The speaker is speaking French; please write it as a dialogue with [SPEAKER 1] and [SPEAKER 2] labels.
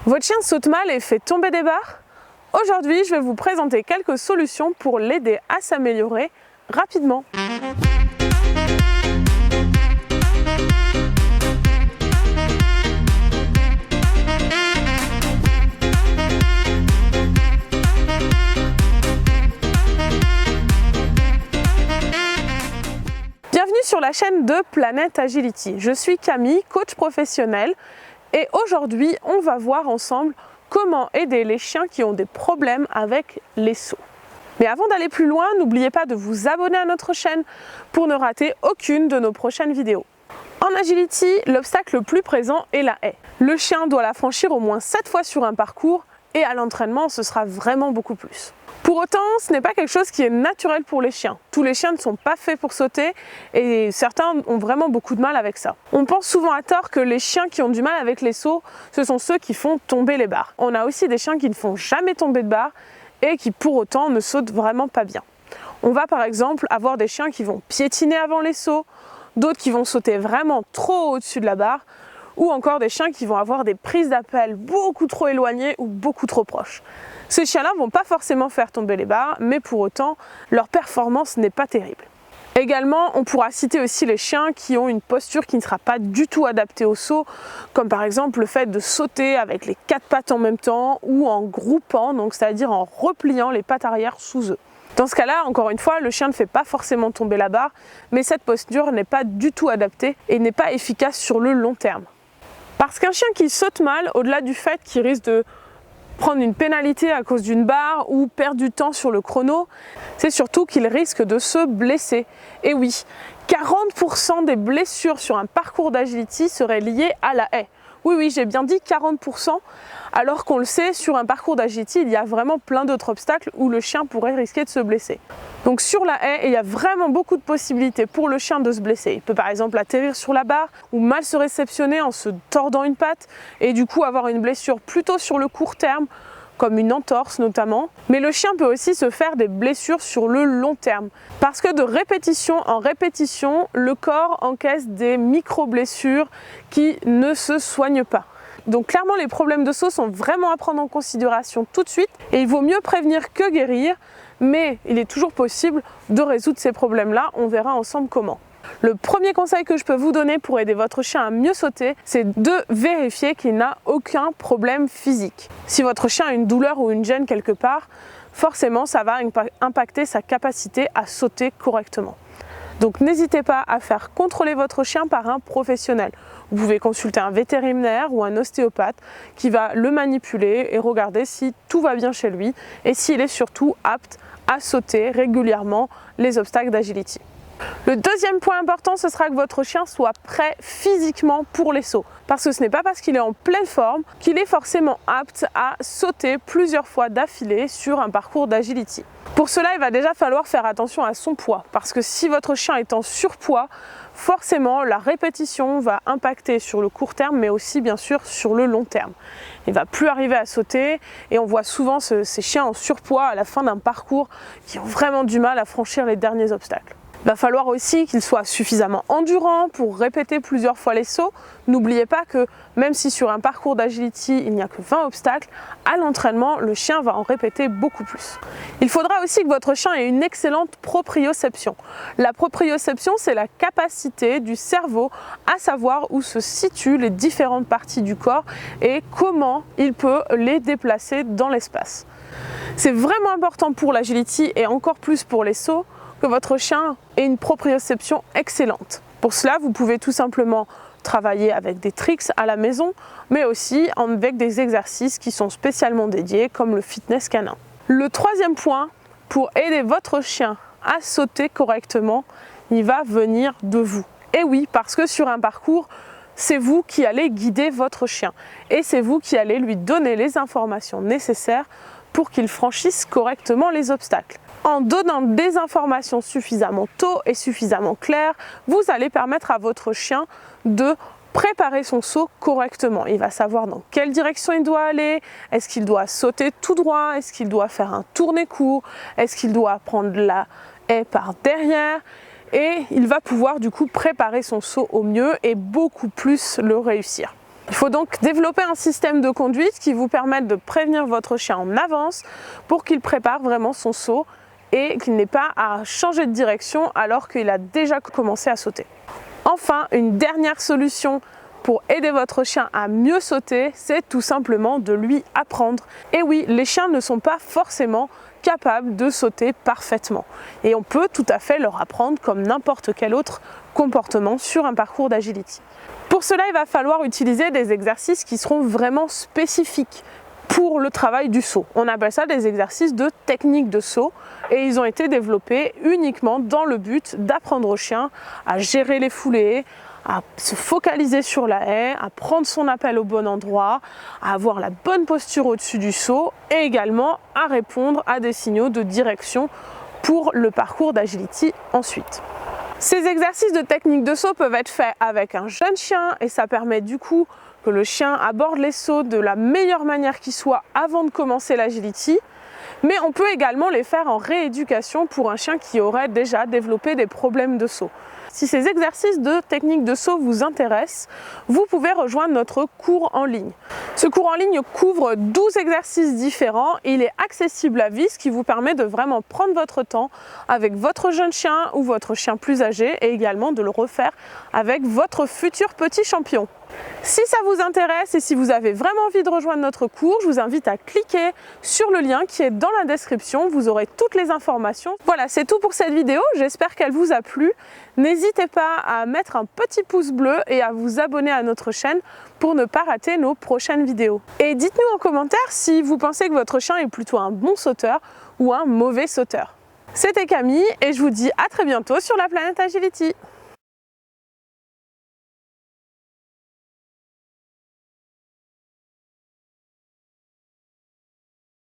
[SPEAKER 1] Votre chien saute mal et fait tomber des barres? Aujourd'hui, je vais vous présenter quelques solutions pour l'aider à s'améliorer rapidement. Bienvenue sur la chaîne de Planète Agility. Je suis Camille, coach professionnel, et aujourd'hui, on va voir ensemble comment aider les chiens qui ont des problèmes avec les sauts. Mais avant d'aller plus loin, n'oubliez pas de vous abonner à notre chaîne pour ne rater aucune de nos prochaines vidéos. En agility, l'obstacle le plus présent est la haie. Le chien doit la franchir au moins 7 fois sur un parcours et à l'entraînement, ce sera vraiment beaucoup plus. Pour autant, ce n'est pas quelque chose qui est naturel pour les chiens. Tous les chiens ne sont pas faits pour sauter et certains ont vraiment beaucoup de mal avec ça. On pense souvent à tort que les chiens qui ont du mal avec les sauts, ce sont ceux qui font tomber les barres. On a aussi des chiens qui ne font jamais tomber de barre et qui pour autant ne sautent vraiment pas bien. On va par exemple avoir des chiens qui vont piétiner avant les sauts, d'autres qui vont sauter vraiment trop au-dessus de la barre, ou encore des chiens qui vont avoir des prises d'appel beaucoup trop éloignées ou beaucoup trop proches. Ces chiens-là ne vont pas forcément faire tomber les barres, mais pour autant, leur performance n'est pas terrible. Également, on pourra citer aussi les chiens qui ont une posture qui ne sera pas du tout adaptée au saut, comme par exemple le fait de sauter avec les 4 pattes en même temps ou en groupant, donc c'est-à-dire en repliant les pattes arrière sous eux. Dans ce cas-là, encore une fois, le chien ne fait pas forcément tomber la barre, mais cette posture n'est pas du tout adaptée et n'est pas efficace sur le long terme. Parce qu'un chien qui saute mal, au-delà du fait qu'il risque de prendre une pénalité à cause d'une barre ou perdre du temps sur le chrono, c'est surtout qu'il risque de se blesser. Et oui, 40% des blessures sur un parcours d'agility seraient liées à la haie. Oui, j'ai bien dit 40%, alors qu'on le sait, sur un parcours d'agility, il y a vraiment plein d'autres obstacles où le chien pourrait risquer de se blesser. Donc sur la haie, il y a vraiment beaucoup de possibilités pour le chien de se blesser. Il peut par exemple atterrir sur la barre ou mal se réceptionner en se tordant une patte et du coup avoir une blessure plutôt sur le court terme, comme une entorse notamment. Mais le chien peut aussi se faire des blessures sur le long terme. Parce que de répétition en répétition, le corps encaisse des micro-blessures qui ne se soignent pas. Donc clairement, les problèmes de saut sont vraiment à prendre en considération tout de suite. Et il vaut mieux prévenir que guérir. Mais il est toujours possible de résoudre ces problèmes-là. On verra ensemble comment. Le premier conseil que je peux vous donner pour aider votre chien à mieux sauter, c'est de vérifier qu'il n'a aucun problème physique. Si votre chien a une douleur ou une gêne quelque part, forcément ça va impacter sa capacité à sauter correctement. Donc n'hésitez pas à faire contrôler votre chien par un professionnel. Vous pouvez consulter un vétérinaire ou un ostéopathe qui va le manipuler et regarder si tout va bien chez lui et s'il est surtout apte à sauter régulièrement les obstacles d'agility. Le deuxième point important, ce sera que votre chien soit prêt physiquement pour les sauts. Parce que ce n'est pas parce qu'il est en pleine forme qu'il est forcément apte à sauter plusieurs fois d'affilée sur un parcours d'agility. Pour cela, il va déjà falloir faire attention à son poids. Parce que si votre chien est en surpoids, forcément la répétition va impacter sur le court terme, mais aussi bien sûr sur le long terme. Il ne va plus arriver à sauter et on voit souvent ces chiens en surpoids à la fin d'un parcours qui ont vraiment du mal à franchir les derniers obstacles. Il va falloir aussi qu'il soit suffisamment endurant pour répéter plusieurs fois les sauts. N'oubliez pas que même si sur un parcours d'agility il n'y a que 20 obstacles, à l'entraînement le chien va en répéter beaucoup plus. Il faudra aussi que votre chien ait une excellente proprioception. La proprioception, c'est la capacité du cerveau à savoir où se situent les différentes parties du corps et comment il peut les déplacer dans l'espace. C'est vraiment important pour l'agility et encore plus pour les sauts que votre chien ait une proprioception excellente. Pour cela, vous pouvez tout simplement travailler avec des tricks à la maison, mais aussi avec des exercices qui sont spécialement dédiés, comme le fitness canin. Le troisième point, pour aider votre chien à sauter correctement, il va venir de vous. Et oui, parce que sur un parcours, c'est vous qui allez guider votre chien et c'est vous qui allez lui donner les informations nécessaires pour qu'il franchisse correctement les obstacles. En donnant des informations suffisamment tôt et suffisamment claires, vous allez permettre à votre chien de préparer son saut correctement. Il va savoir dans quelle direction il doit aller, est-ce qu'il doit sauter tout droit, est-ce qu'il doit faire un tourné court, est-ce qu'il doit prendre la haie par derrière. Et il va pouvoir du coup préparer son saut au mieux et beaucoup plus le réussir. Il faut donc développer un système de conduite qui vous permette de prévenir votre chien en avance pour qu'il prépare vraiment son saut et qu'il n'ait pas à changer de direction alors qu'il a déjà commencé à sauter. Enfin, une dernière solution pour aider votre chien à mieux sauter, c'est tout simplement de lui apprendre. Et oui, les chiens ne sont pas forcément capables de sauter parfaitement. Et on peut tout à fait leur apprendre comme n'importe quel autre comportement sur un parcours d'agility. Pour cela, il va falloir utiliser des exercices qui seront vraiment spécifiques pour le travail du saut. On appelle ça des exercices de technique de saut et ils ont été développés uniquement dans le but d'apprendre au chien à gérer les foulées, à se focaliser sur la haie, à prendre son appel au bon endroit, à avoir la bonne posture au-dessus du saut et également à répondre à des signaux de direction pour le parcours d'agility ensuite. Ces exercices de technique de saut peuvent être faits avec un jeune chien et ça permet du coup que le chien aborde les sauts de la meilleure manière qui soit avant de commencer l'agility. Mais on peut également les faire en rééducation pour un chien qui aurait déjà développé des problèmes de saut. Si ces exercices de technique de saut vous intéressent, vous pouvez rejoindre notre cours en ligne. Ce cours en ligne couvre 12 exercices différents et il est accessible à vie, ce qui vous permet de vraiment prendre votre temps avec votre jeune chien ou votre chien plus âgé et également de le refaire avec votre futur petit champion. Si ça vous intéresse et si vous avez vraiment envie de rejoindre notre cours, je vous invite à cliquer sur le lien qui est dans la description, vous aurez toutes les informations. Voilà, c'est tout pour cette vidéo, j'espère qu'elle vous a plu. N'hésitez pas à mettre un petit pouce bleu et à vous abonner à notre chaîne pour ne pas rater nos prochaines vidéos. Et dites-nous en commentaire si vous pensez que votre chien est plutôt un bon sauteur ou un mauvais sauteur. C'était Camille et je vous dis à très bientôt sur la planète Agility.